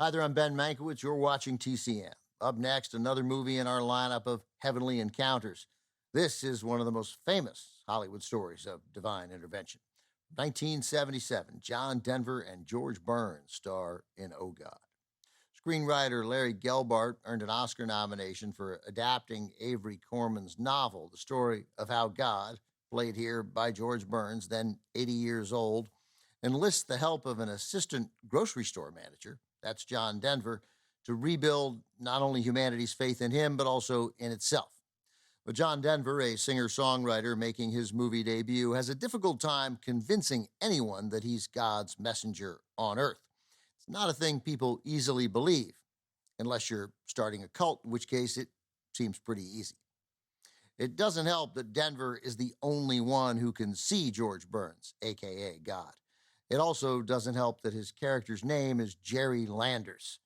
Hi there, I'm Ben Mankiewicz. You're watching TCM. Up next, another movie in our lineup of heavenly encounters. This is one of the most famous Hollywood stories of divine intervention. 1977, John Denver and George Burns star in Oh God. Screenwriter Larry Gelbart earned an Oscar nomination for adapting Avery Corman's novel, the story of how God, played here by George Burns, then 80 years old, enlists the help of an assistant grocery store manager, that's John Denver, to rebuild not only humanity's faith in him, but also in itself. But John Denver, a singer-songwriter making his movie debut, has a difficult time convincing anyone that he's God's messenger on earth. It's not a thing people easily believe, unless you're starting a cult, in which case it seems pretty easy. It doesn't help that Denver is the only one who can see George Burns, a.k.a. God. It also doesn't help that his character's name is Jerry Landers.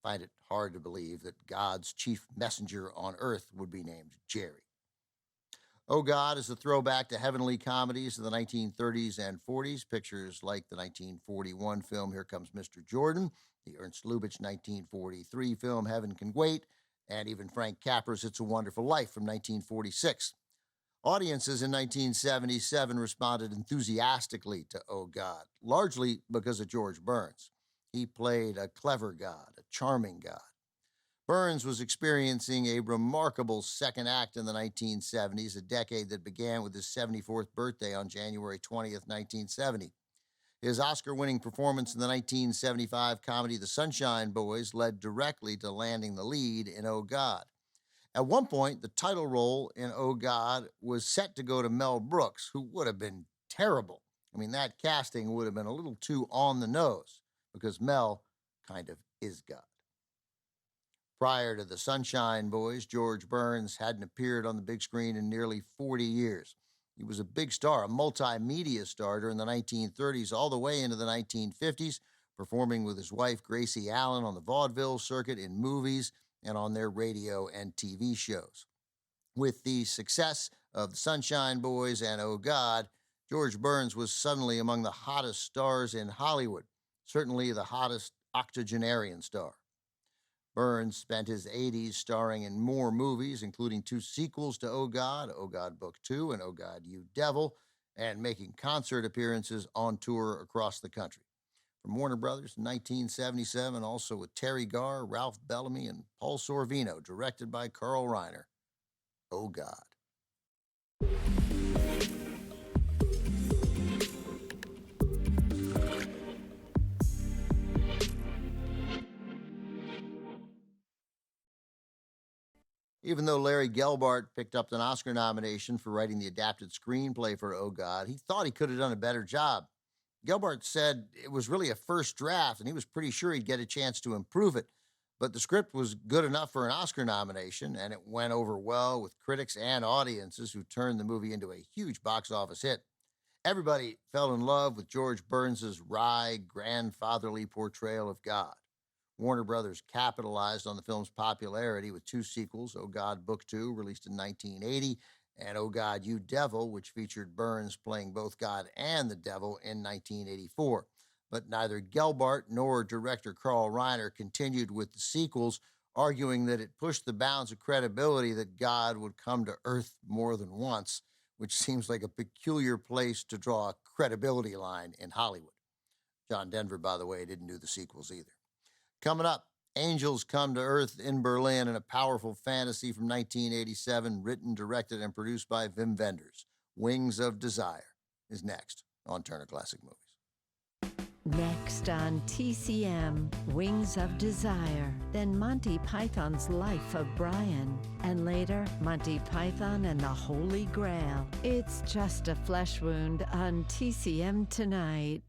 I find it hard to believe that God's chief messenger on earth would be named Jerry. Oh God is a throwback to heavenly comedies of the 1930s and 40s, pictures like the 1941 film Here Comes Mr. Jordan, the Ernst Lubitsch 1943 film Heaven Can Wait, and even Frank Capra's It's a Wonderful Life from 1946. Audiences in 1977 responded enthusiastically to Oh God, largely because of George Burns. He played a clever God, a charming God. Burns was experiencing a remarkable second act in the 1970s, a decade that began with his 74th birthday on January 20th, 1970. His Oscar-winning performance in the 1975 comedy The Sunshine Boys led directly to landing the lead in Oh God. At one point, the title role in Oh God was set to go to Mel Brooks, who would have been terrible. I mean, that casting would have been a little too on the nose, because Mel kind of is God. Prior to the Sunshine Boys, George Burns hadn't appeared on the big screen in nearly 40 years. He was a big star, a multimedia star during the 1930s all the way into the 1950s, performing with his wife Gracie Allen on the vaudeville circuit, in movies, and on their radio and TV shows. With the success of the Sunshine Boys and Oh God, George Burns was suddenly among the hottest stars in Hollywood, certainly the hottest octogenarian star. Burns spent his 80s starring in more movies, including 2 sequels to Oh God Book 2 and Oh God, You Devil, and making concert appearances on tour across the country. From Warner Brothers in 1977, also with Terry Garr, Ralph Bellamy, and Paul Sorvino, directed by Carl Reiner. Oh God. Even though Larry Gelbart picked up an Oscar nomination for writing the adapted screenplay for Oh God, he thought he could have done a better job. Gelbart said it was really a first draft, and he was pretty sure he'd get a chance to improve it. But the script was good enough for an Oscar nomination, and it went over well with critics and audiences, who turned the movie into a huge box office hit. Everybody fell in love with George Burns' wry, grandfatherly portrayal of God. Warner Brothers capitalized on the film's popularity with 2 sequels, Oh God Book 2, released in 1980, and Oh God, You Devil, which featured Burns playing both God and the devil in 1984. But neither Gelbart nor director Carl Reiner continued with the sequels, arguing that it pushed the bounds of credibility that God would come to Earth more than once, which seems like a peculiar place to draw a credibility line in Hollywood. John Denver, by the way, didn't do the sequels either. Coming up, Angels Come to Earth in Berlin, in a powerful fantasy from 1987, written, directed, and produced by Wim Wenders. Wings of Desire is next on Turner Classic Movies. Next on TCM, Wings of Desire, then Monty Python's Life of Brian, and later, Monty Python and the Holy Grail. It's just a flesh wound on TCM tonight.